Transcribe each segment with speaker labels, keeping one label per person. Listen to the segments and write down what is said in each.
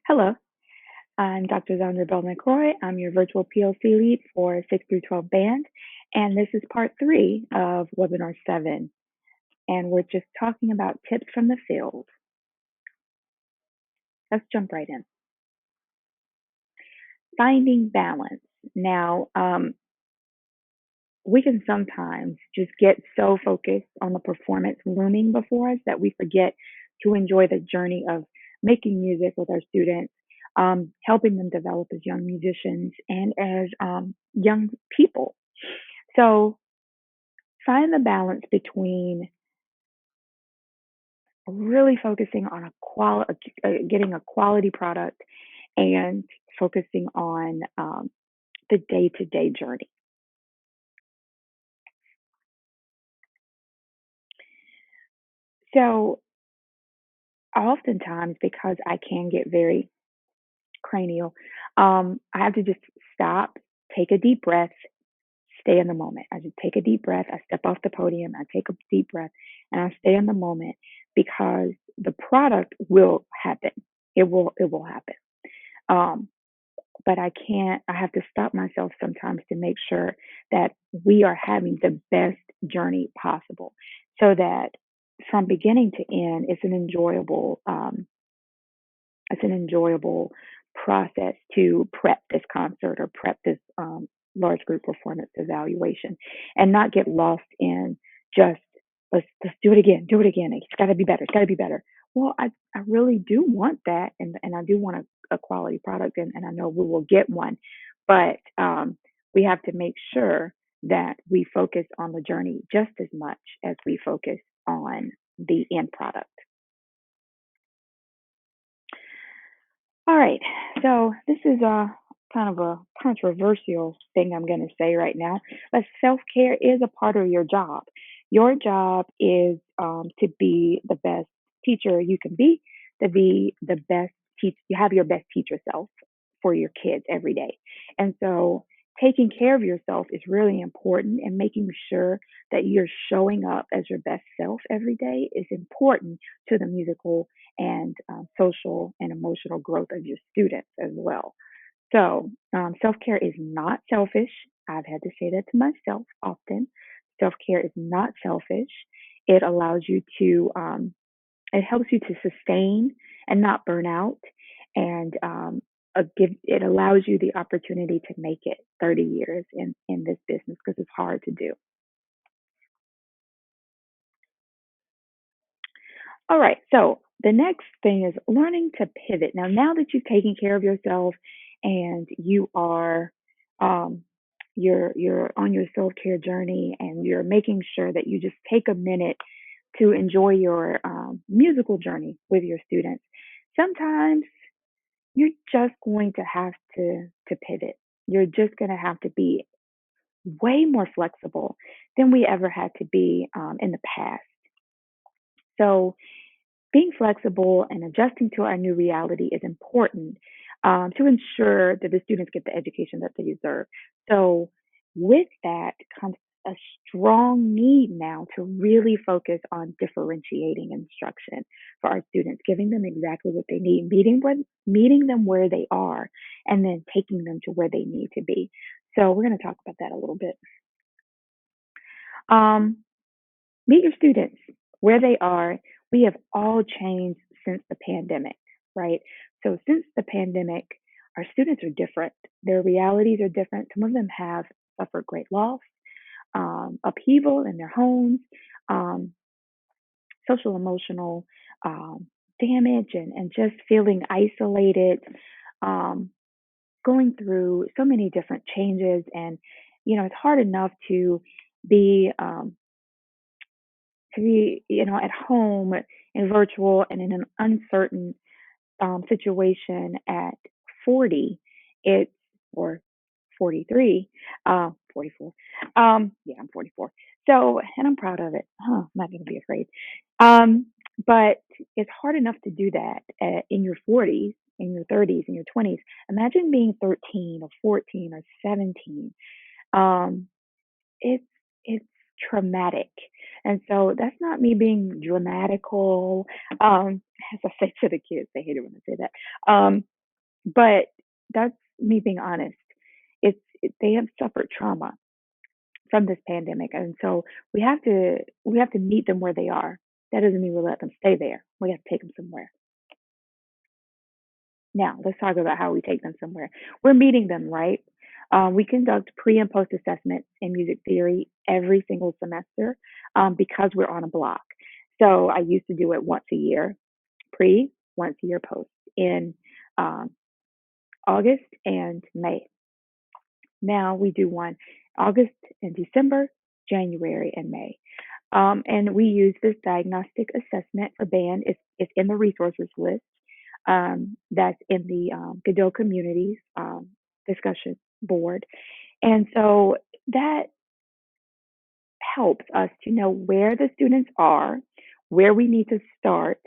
Speaker 1: Hello, I'm Dr. Zandra Bell McCroy. I'm your virtual PLC lead for 6 through 12 band, and this is part three of webinar 7. And we're just talking about tips from the field. Let's jump right in. Finding balance. Now, we can sometimes just get so focused on the performance looming before us that we forget to enjoy the journey of making music with our students, helping them develop as young musicians and as young people. So find the balance between really focusing on getting a quality product and focusing on the day-to-day journey. So oftentimes, because I can get very cranial, I have to just stop, take a deep breath, stay in the moment. I just take a deep breath. I step off the podium. I take a deep breath, and I stay in the moment because the product will happen. It will happen. Um, but I can't. I have to stop myself sometimes to make sure that we are having the best journey possible, so that from beginning to end, it's an enjoyable process to prep this concert or prep this large group performance evaluation, and not get lost in just let's do it again. It's got to be better. It's got to be better. Well, I really do want that, and I do want a quality product, and I know we will get one, but we have to make sure that we focus on the journey just as much as we focus on the end product. All right. So this is a kind of a controversial thing I'm going to say right now, but self care is a part of your job. Your job is to be the best teacher you can be, to be the best teach. You have your best teacher self for your kids every day, and so taking care of yourself is really important, and making sure that you're showing up as your best self every day is important to the musical and social and emotional growth of your students as well. So, self care is not selfish. I've had to say that to myself often. Self care is not selfish. It allows you to, it helps you to sustain and not burn out, and it allows you the opportunity to make it 30 years in this business because it's hard to do. All right. So the next thing is learning to pivot. Now that you've taken care of yourself and you are, um, you're on your self care journey, and you're making sure that you just take a minute to enjoy your musical journey with your students. Sometimes you're just going to have to pivot. You're just going to have to be way more flexible than we ever had to be in the past. So being flexible and adjusting to our new reality is important to ensure that the students get the education that they deserve. So, with that comes a strong need now to really focus on differentiating instruction for our students, giving them exactly what they need, meeting them where they are, and then taking them to where they need to be. So, we're going to talk about that a little bit. Um, Meet your students where they are. We have all changed since the pandemic, right? So, since the pandemic, our students are different. Their realities are different. Some of them have suffered great loss, upheaval in their homes, um, social emotional damage, and just feeling isolated, um, going through so many different changes. And, it's hard enough be um, to be at home and virtual and in an uncertain situation at 40. It's or 43, 44. Yeah, I'm 44. So, and I'm proud of it. I'm not going to be afraid. Um, but it's hard enough to do that in your 40s, in your 30s, in your 20s. Imagine being 13 or 14 or 17. Um, it's it's traumatic. And so that's not me being dramatical. As I say to the kids, they hate it when I say that. But that's me being honest. They have suffered trauma from this pandemic, and so we have to meet them where they are. That doesn't mean we let them stay there. We have to take them somewhere. Now, let's talk about how we take them somewhere. We're meeting them, right? We conduct pre and post assessments in music theory every single semester because we're on a block. So I used to do it once a year, pre, once a year post in um, August and May. Now we do one August and December, January and May. And we use this diagnostic assessment for band. It's in the resources list that's in the Godot Communities discussion board. And so that helps us to know where the students are, where we need to start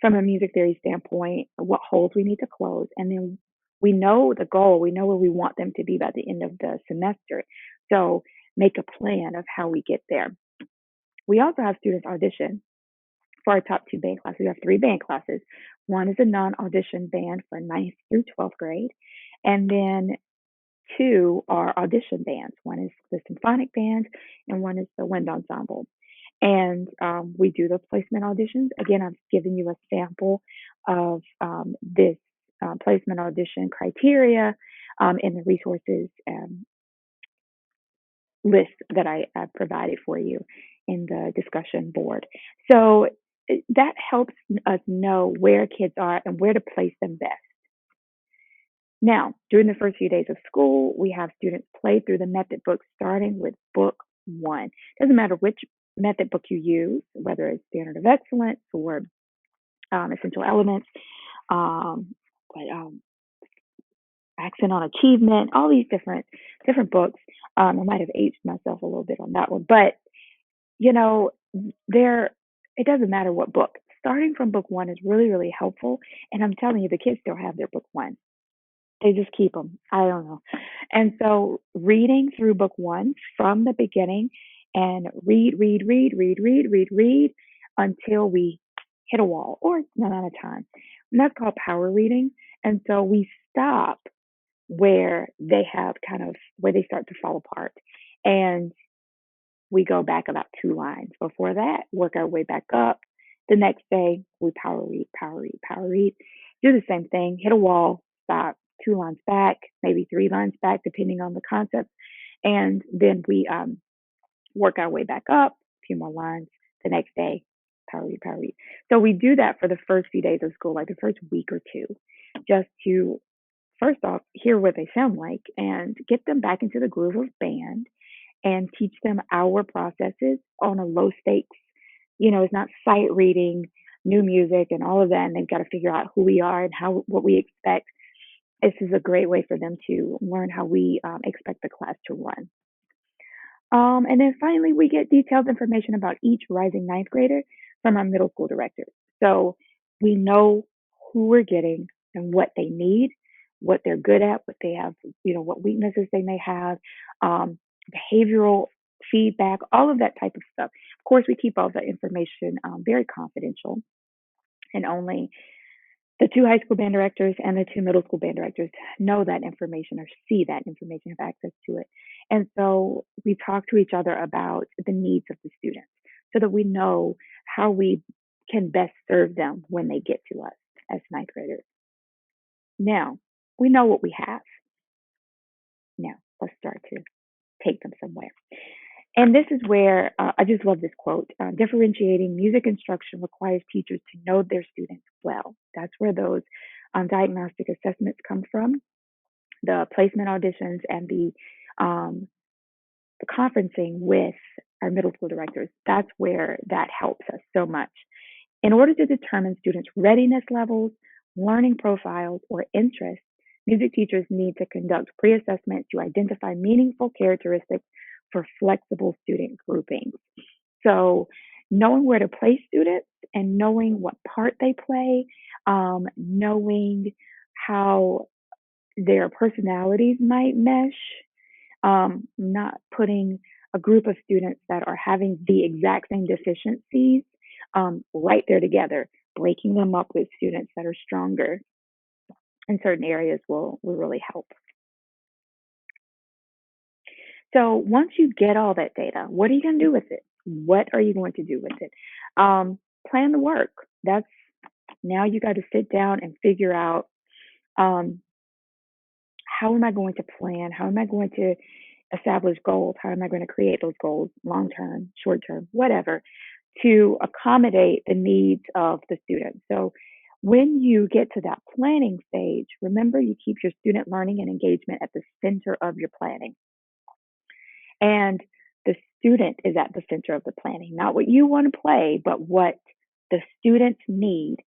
Speaker 1: from a music theory standpoint, what holes we need to close, and then we know the goal, we know where we want them to be by the end of the semester. So make a plan of how we get there. We also have students audition for our top two band classes. We have three band classes. One is a non audition band for ninth through 12th grade, and then two are audition bands. One is the symphonic band, and one is the wind ensemble. And we do the placement auditions. Again, I'm giving you a sample of this placement audition criteria in the resources list that I provided for you in the discussion board. So that helps us know where kids are and where to place them best. Now, during the first few days of school, we have students play through the method book starting with book one. Doesn't matter which method book you use, whether it's Standard of Excellence or Essential Elements, um, but, Accent on Achievement, all these different books. I might have aged myself a little bit on that one, but you know, there it doesn't matter what book. Starting from book one is really, really helpful. And I'm telling you, the kids still have their book one. They just keep them. I don't know. And so reading through book one from the beginning and read until we hit a wall or an amount of time. And that's called power reading. And so we stop where they have kind of where they start to fall apart. And we go back about two lines. Before that, work our way back up. The next day, we power read. Do the same thing, hit a wall, stop, two lines back, maybe three lines back, depending on the concept. And then we work our way back up, a few more lines. The next day, power read. So we do that for the first few days of school, like the first week or two, just to first off hear what they sound like and get them back into the groove of band and teach them our processes on a low stakes. It's not sight reading new music and all of that, and they've got to figure out who we are and how what we expect. This is a great way for them to learn how we expect the class to run. And then finally, we get detailed information about each rising ninth grader from our middle school directors. So we know who we're getting and what they need, what they're good at, what they have, what weaknesses they may have, um, behavioral feedback, all of that type of stuff. Of course, we keep all the information very confidential, and only the two high school band directors and the two middle school band directors know that information or see that information, have access to it. And so we talk to each other about the needs of the students so that we know how we can best serve them when they get to us as ninth graders. Now, we know what we have. Now, let's start to take them somewhere. And this is where I just love this quote differentiating music instruction requires teachers to know their students well. That's where those diagnostic assessments come from, the placement auditions, and the conferencing with our middle school directors. That's where that helps us so much. In order to determine students' readiness levels, learning profiles, or interests, music teachers need to conduct pre assessment to identify meaningful characteristics for flexible student groupings. So, knowing where to place students and knowing what part they play, knowing how their personalities might mesh, not putting a group of students that are having the exact same deficiencies right there together, breaking them up with students that are stronger in certain areas will really help. So once you get all that data, what are you going to do with it? What are you going to do with it? Plan the work. That's now you got to sit down and figure out, um, how am I going to plan? How am I going to establish goals? How am I going to create those goals, long term, short term, whatever, to accommodate the needs of the student? So when you get to that planning stage, remember you keep your student learning and engagement at the center of your planning. And the student is at the center of the planning, not what you want to play, but what the students need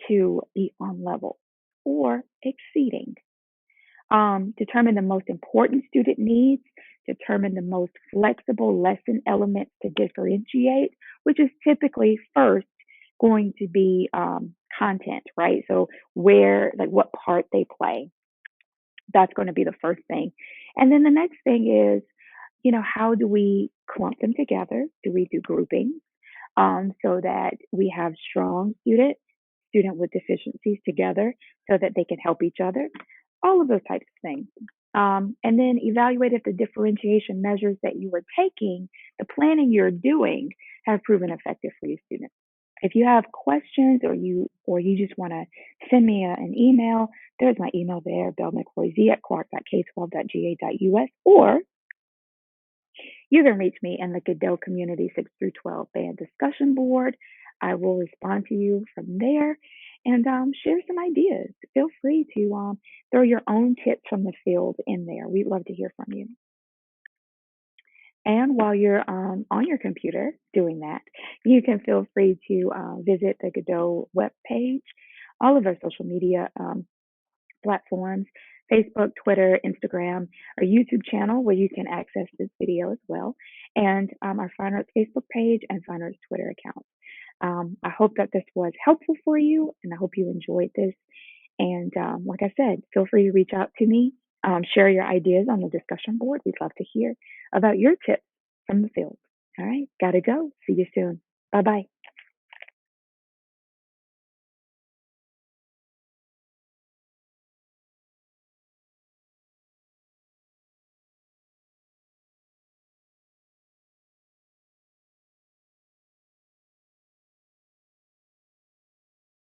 Speaker 1: to be on level or exceeding. Determine the most important student needs, determine the most flexible lesson elements to differentiate, which is typically first going to be content, right? So, where, like, what part they play. That's going to be the first thing. And then the next thing is, how do we clump them together? Do we do grouping so that we have strong student with deficiencies together so that they can help each other? All of those types of things. And then evaluate if the differentiation measures that you are taking, the planning you're doing, have proven effective for your students. If you have questions or you just want to send me an email, there's my email there, bellmcroyz at clark.k12.ga.us, or you can reach me in the Godot Community 6 through 12 band discussion board. I will respond to you from there and share some ideas. Feel free to throw your own tips from the field in there. We'd love to hear from you. And while you're on your computer doing that, you can feel free to visit the Godot webpage, all of our social media platforms, Facebook, Twitter, Instagram, our YouTube channel where you can access this video as well, and our Fine Arts Facebook page and Fine Arts Twitter account. I hope that this was helpful for you, and I hope you enjoyed this. And like I said, feel free to reach out to me, share your ideas on the discussion board. We'd love to hear about your tips from the field. All right, gotta go. See you soon. Bye bye.